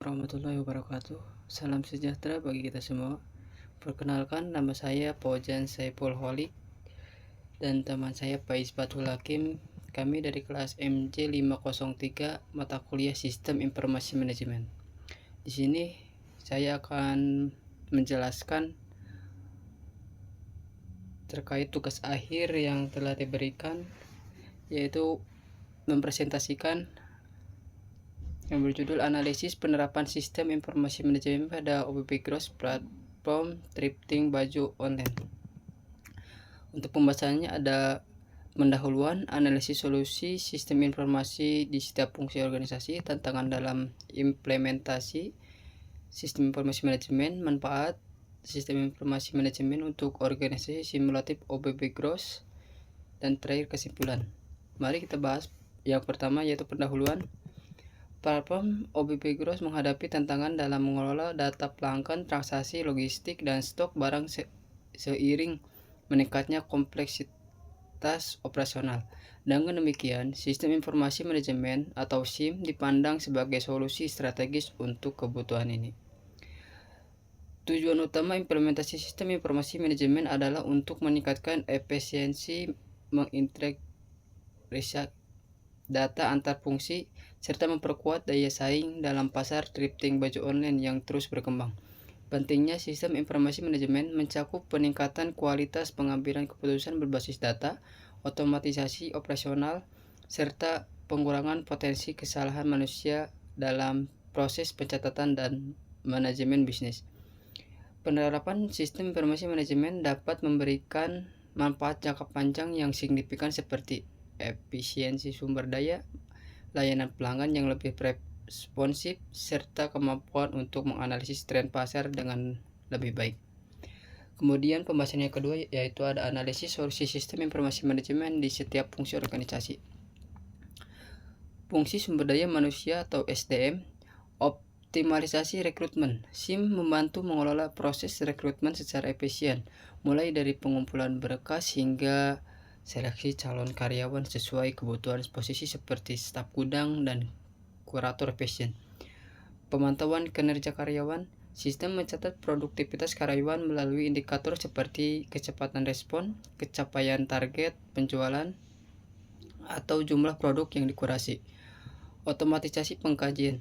warahmatullahi wabarakatuh. Salam sejahtera bagi kita semua. Perkenalkan, nama saya Fauzan Saiful Holik dan teman saya Faiz Fathul Hakim. Kami dari kelas MJ 503 mata kuliah Sistem Informasi Manajemen. Di sini saya akan menjelaskan terkait tugas akhir yang telah diberikan, yaitu mempresentasikan yang berjudul Analisis Penerapan Sistem Informasi Manajemen pada OBP Gross Platform Thrifting Baju Online. Untuk pembahasannya ada pendahuluan, analisis solusi sistem informasi di setiap fungsi organisasi, tantangan dalam implementasi sistem informasi manajemen, manfaat sistem informasi manajemen untuk organisasi simulatif OBP Gross, dan terakhir kesimpulan. Mari kita bahas yang pertama, yaitu pendahuluan. Platform OBP Gross menghadapi tantangan dalam mengelola data pelanggan, transaksi, logistik, dan stok barang seiring meningkatnya kompleksitas operasional. Dengan demikian, sistem informasi manajemen atau SIM dipandang sebagai solusi strategis untuk kebutuhan ini. Tujuan utama implementasi sistem informasi manajemen adalah untuk meningkatkan efisiensi, mengintegrasi data antar fungsi, serta memperkuat daya saing dalam pasar thrifting baju online yang terus berkembang. Pentingnya sistem informasi manajemen mencakup peningkatan kualitas pengambilan keputusan berbasis data, otomatisasi operasional, serta pengurangan potensi kesalahan manusia dalam proses pencatatan dan manajemen bisnis. Penerapan sistem informasi manajemen dapat memberikan manfaat jangka panjang yang signifikan seperti efisiensi sumber daya, layanan pelanggan yang lebih responsif, serta kemampuan untuk menganalisis tren pasar dengan lebih baik. Kemudian pembahasan yang kedua, yaitu ada analisis solusi sistem informasi manajemen di setiap fungsi organisasi. Fungsi sumber daya manusia atau SDM, optimalisasi rekrutmen. SIM membantu mengelola proses rekrutmen secara efisien, mulai dari pengumpulan berkas hingga seleksi calon karyawan sesuai kebutuhan posisi seperti staf gudang dan kurator fashion. Pemantauan kinerja karyawan. Sistem mencatat produktivitas karyawan melalui indikator seperti kecepatan respon, capaian target penjualan, atau jumlah produk yang dikurasi. Otomatisasi penggajian.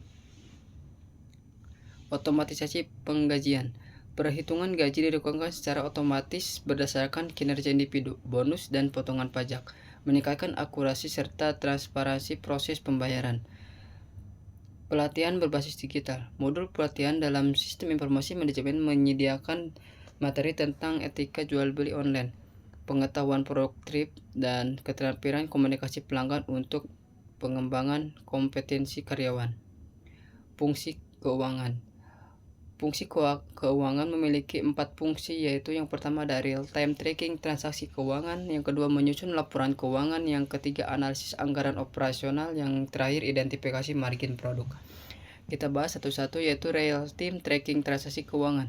Perhitungan gaji dilakukan secara otomatis berdasarkan kinerja individu, bonus, dan potongan pajak, meningkatkan akurasi serta transparansi proses pembayaran. Pelatihan berbasis digital. Modul pelatihan dalam sistem informasi manajemen menyediakan materi tentang etika jual beli online, pengetahuan produk thrift, dan keterampilan komunikasi pelanggan untuk pengembangan kompetensi karyawan. Fungsi keuangan. Fungsi keuangan memiliki 4 fungsi, yaitu yang pertama ada real-time tracking transaksi keuangan, yang kedua menyusun laporan keuangan, yang ketiga analisis anggaran operasional, yang terakhir identifikasi margin produk. Kita bahas satu-satu, yaitu real-time tracking transaksi keuangan.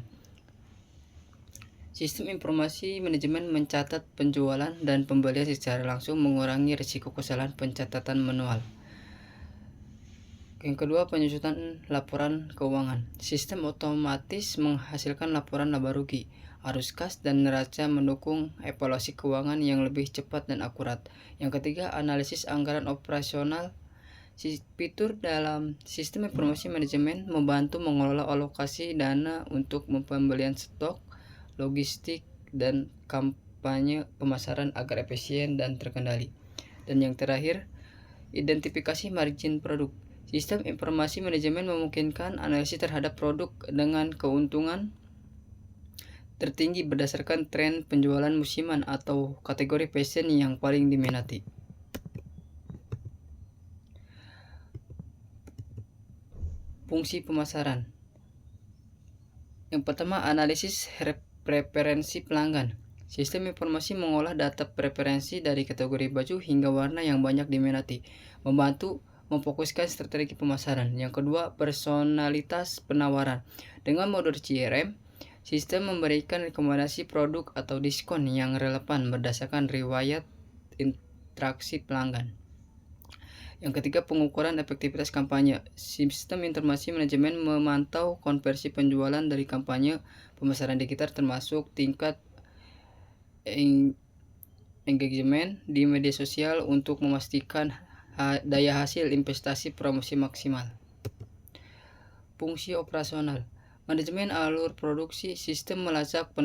Sistem informasi manajemen mencatat penjualan dan pembelian secara langsung, mengurangi risiko kesalahan pencatatan manual. Yang kedua, penyusunan laporan keuangan. Sistem otomatis menghasilkan laporan laba rugi, arus kas, dan neraca, mendukung evaluasi keuangan yang lebih cepat dan akurat. Yang ketiga, analisis anggaran operasional. Fitur dalam sistem informasi manajemen membantu mengelola alokasi dana untuk pembelian stok, logistik, dan kampanye pemasaran agar efisien dan terkendali. Dan yang terakhir, identifikasi margin produk. Sistem informasi manajemen memungkinkan analisis terhadap produk dengan keuntungan tertinggi berdasarkan tren penjualan musiman atau kategori fashion yang paling diminati. Fungsi pemasaran. Yang pertama, analisis preferensi pelanggan. Sistem informasi mengolah data preferensi dari kategori baju hingga warna yang banyak diminati, membantu memfokuskan strategi pemasaran. Yang kedua, personalitas penawaran. Dengan modul CRM, sistem memberikan rekomendasi produk atau diskon yang relevan berdasarkan riwayat interaksi pelanggan. Yang ketiga, pengukuran efektivitas kampanye. Sistem informasi manajemen memantau konversi penjualan dari kampanye pemasaran digital termasuk tingkat engagement di media sosial untuk memastikan daya hasil investasi promosi maksimal. Fungsi operasional. Manajemen alur produksi, sistem melacak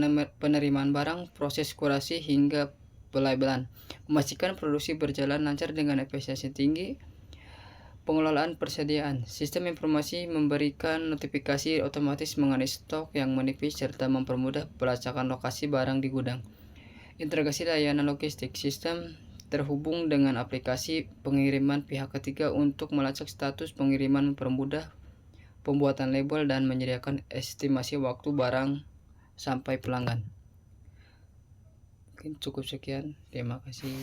penerimaan barang, proses kurasi hingga pelabelan. Memastikan produksi berjalan lancar dengan efisiensi tinggi. Pengelolaan persediaan. Sistem informasi memberikan notifikasi otomatis mengenai stok yang menipis serta mempermudah pelacakan lokasi barang di gudang. Integrasi layanan logistik. Sistem terhubung dengan aplikasi pengiriman pihak ketiga untuk melacak status pengiriman, mempermudah pembuatan label dan menyediakan estimasi waktu barang sampai pelanggan. Mungkin cukup sekian. Terima kasih.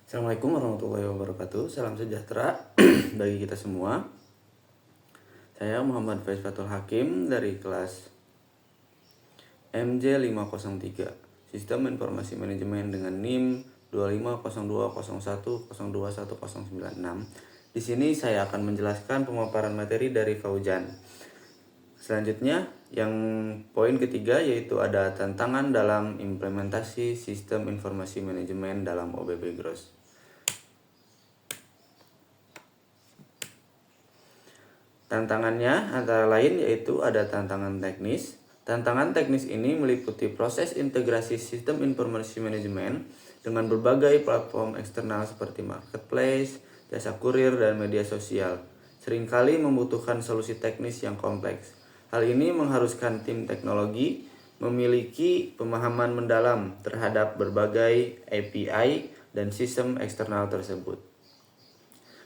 Assalamualaikum warahmatullahi wabarakatuh. Salam sejahtera bagi kita semua. Saya Muhammad Faiz Fatul Hakim dari kelas MJ503 Sistem Informasi Manajemen dengan NIM 250201021096. Di sini saya akan menjelaskan pemaparan materi dari Fauzan. Selanjutnya, yang poin ketiga yaitu ada tantangan dalam implementasi sistem informasi manajemen dalam OBB Gross. Tantangannya antara lain yaitu ada tantangan teknis. Tantangan teknis ini meliputi proses integrasi sistem informasi manajemen dengan berbagai platform eksternal seperti marketplace, jasa kurir, dan media sosial. Seringkali membutuhkan solusi teknis yang kompleks. Hal ini mengharuskan tim teknologi memiliki pemahaman mendalam terhadap berbagai API dan sistem eksternal tersebut.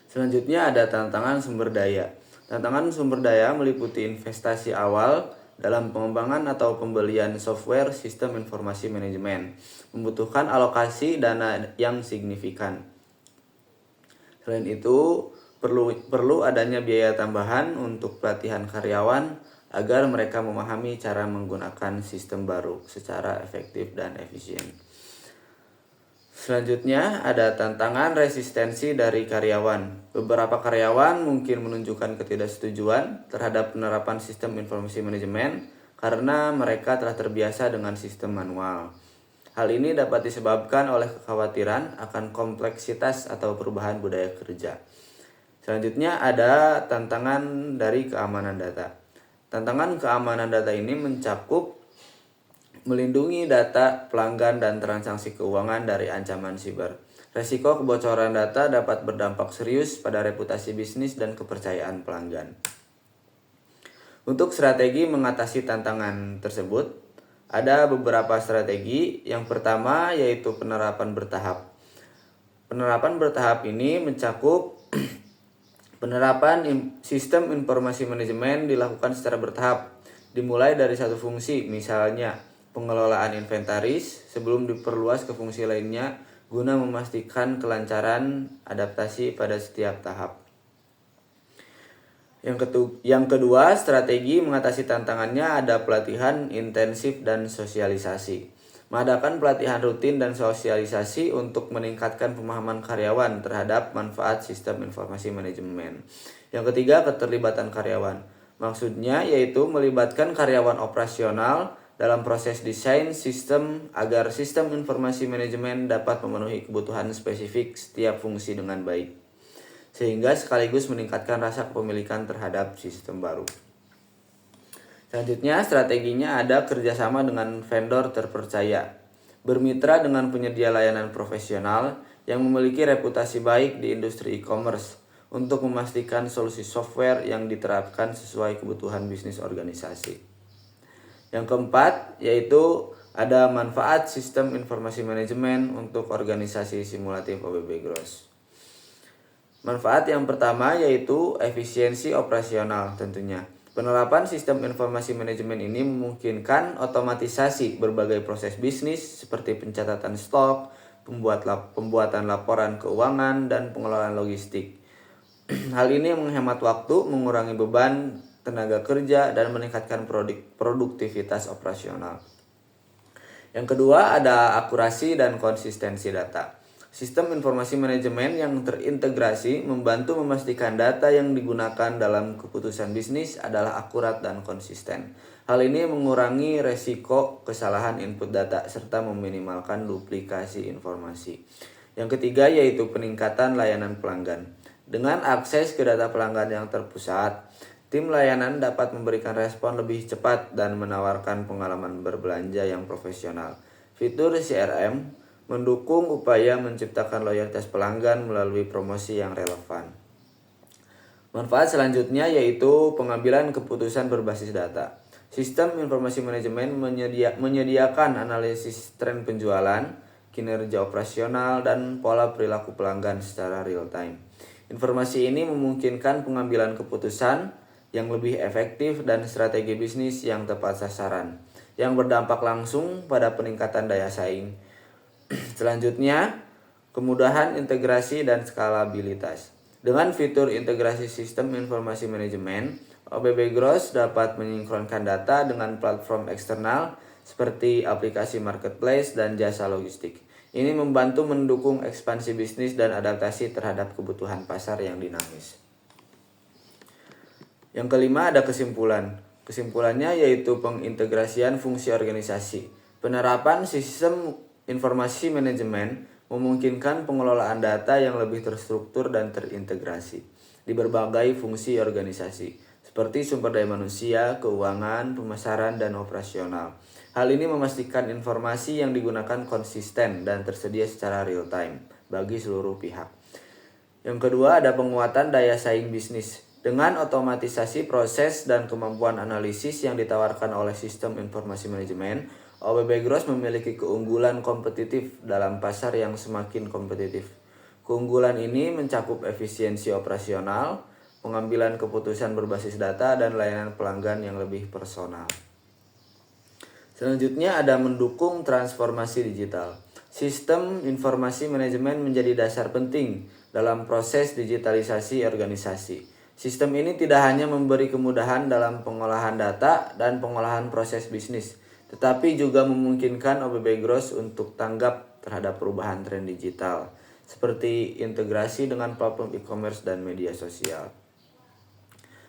Selanjutnya ada tantangan sumber daya. Tantangan sumber daya meliputi investasi awal dalam pengembangan atau pembelian software sistem informasi manajemen, membutuhkan alokasi dana yang signifikan. Selain itu, perlu adanya biaya tambahan untuk pelatihan karyawan agar mereka memahami cara menggunakan sistem baru secara efektif dan efisien. Selanjutnya ada tantangan resistensi dari karyawan. Beberapa karyawan mungkin menunjukkan ketidaksetujuan terhadap penerapan sistem informasi manajemen karena mereka telah terbiasa dengan sistem manual. Hal ini dapat disebabkan oleh kekhawatiran akan kompleksitas atau perubahan budaya kerja. Selanjutnya ada tantangan dari keamanan data. Tantangan keamanan data ini mencakup melindungi data pelanggan dan transaksi keuangan dari ancaman siber. Resiko kebocoran data dapat berdampak serius pada reputasi bisnis dan kepercayaan pelanggan. Untuk strategi mengatasi tantangan tersebut, ada beberapa strategi. Yang pertama yaitu penerapan bertahap. Penerapan bertahap ini mencakup penerapan sistem informasi manajemen dilakukan secara bertahap, dimulai dari satu fungsi, misalnya pengelolaan inventaris sebelum diperluas ke fungsi lainnya guna memastikan kelancaran adaptasi pada setiap tahap. Yang kedua, strategi mengatasi tantangannya ada pelatihan intensif dan sosialisasi. Mengadakan pelatihan rutin dan sosialisasi untuk meningkatkan pemahaman karyawan terhadap manfaat sistem informasi manajemen. Yang ketiga, keterlibatan karyawan. Maksudnya yaitu melibatkan karyawan operasional dalam proses desain sistem agar sistem informasi manajemen dapat memenuhi kebutuhan spesifik setiap fungsi dengan baik, sehingga sekaligus meningkatkan rasa kepemilikan terhadap sistem baru. Selanjutnya, strateginya ada kerjasama dengan vendor terpercaya, bermitra dengan penyedia layanan profesional yang memiliki reputasi baik di industri e-commerce untuk memastikan solusi software yang diterapkan sesuai kebutuhan bisnis organisasi. Yang keempat, yaitu ada manfaat sistem informasi manajemen untuk organisasi simulatif OBB Gross. Manfaat yang pertama yaitu efisiensi operasional tentunya. Penerapan sistem informasi manajemen ini memungkinkan otomatisasi berbagai proses bisnis seperti pencatatan stok, pembuatan laporan keuangan, dan pengelolaan logistik. Hal ini menghemat waktu, mengurangi beban tenaga kerja, dan meningkatkan produktivitas operasional. Yang kedua ada akurasi dan konsistensi data. Sistem informasi manajemen yang terintegrasi membantu memastikan data yang digunakan dalam keputusan bisnis adalah akurat dan konsisten. Hal ini mengurangi resiko kesalahan input data serta meminimalkan duplikasi informasi. Yang ketiga yaitu peningkatan layanan pelanggan. Dengan akses ke data pelanggan yang terpusat, tim layanan dapat memberikan respon lebih cepat dan menawarkan pengalaman berbelanja yang profesional. Fitur CRM mendukung upaya menciptakan loyalitas pelanggan melalui promosi yang relevan. Manfaat selanjutnya yaitu pengambilan keputusan berbasis data. Sistem informasi manajemen menyediakan analisis tren penjualan, kinerja operasional, dan pola perilaku pelanggan secara real time. Informasi ini memungkinkan pengambilan keputusan yang lebih efektif dan strategi bisnis yang tepat sasaran, yang berdampak langsung pada peningkatan daya saing. Selanjutnya, kemudahan integrasi dan skalabilitas. Dengan fitur integrasi sistem informasi manajemen, OBB Gross dapat menyinkronkan data dengan platform eksternal seperti aplikasi marketplace dan jasa logistik. Ini membantu mendukung ekspansi bisnis dan adaptasi terhadap kebutuhan pasar yang dinamis. Yang kelima ada kesimpulan. Kesimpulannya yaitu pengintegrasian fungsi organisasi. Penerapan sistem informasi manajemen memungkinkan pengelolaan data yang lebih terstruktur dan terintegrasi di berbagai fungsi organisasi, seperti sumber daya manusia, keuangan, pemasaran, dan operasional. Hal ini memastikan informasi yang digunakan konsisten dan tersedia secara real time bagi seluruh pihak. Yang kedua ada penguatan daya saing bisnis. Dengan otomatisasi proses dan kemampuan analisis yang ditawarkan oleh sistem informasi manajemen, OBB Gross memiliki keunggulan kompetitif dalam pasar yang semakin kompetitif. Keunggulan ini mencakup efisiensi operasional, pengambilan keputusan berbasis data, dan layanan pelanggan yang lebih personal. Selanjutnya ada mendukung transformasi digital. Sistem informasi manajemen menjadi dasar penting dalam proses digitalisasi organisasi. Sistem ini tidak hanya memberi kemudahan dalam pengolahan data dan pengolahan proses bisnis, tetapi juga memungkinkan OBB Gross untuk tanggap terhadap perubahan tren digital, seperti integrasi dengan platform e-commerce dan media sosial.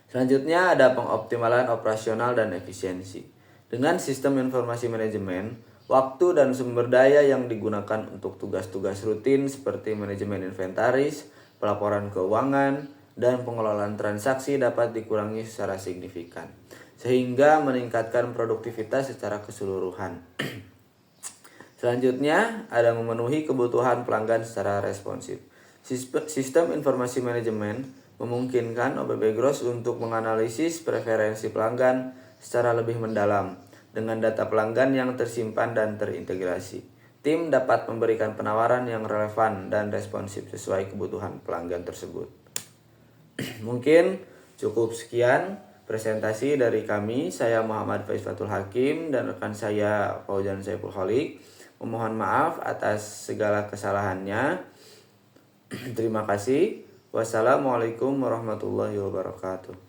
Selanjutnya ada pengoptimalan operasional dan efisiensi. Dengan sistem informasi manajemen, waktu dan sumber daya yang digunakan untuk tugas-tugas rutin seperti manajemen inventaris, pelaporan keuangan, dan pengelolaan transaksi dapat dikurangi secara signifikan, sehingga meningkatkan produktivitas secara keseluruhan. Selanjutnya, ada memenuhi kebutuhan pelanggan secara responsif. Sistem informasi manajemen memungkinkan OBB Gross untuk menganalisis preferensi pelanggan secara lebih mendalam. Dengan data pelanggan yang tersimpan dan terintegrasi, tim dapat memberikan penawaran yang relevan dan responsif sesuai kebutuhan pelanggan tersebut. Mungkin cukup sekian presentasi dari kami. Saya Muhammad Faiz Fatul Hakim dan rekan saya Fauzan Saiful Kholik. Memohon maaf atas segala kesalahannya. Terima kasih. Wassalamualaikum warahmatullahi wabarakatuh.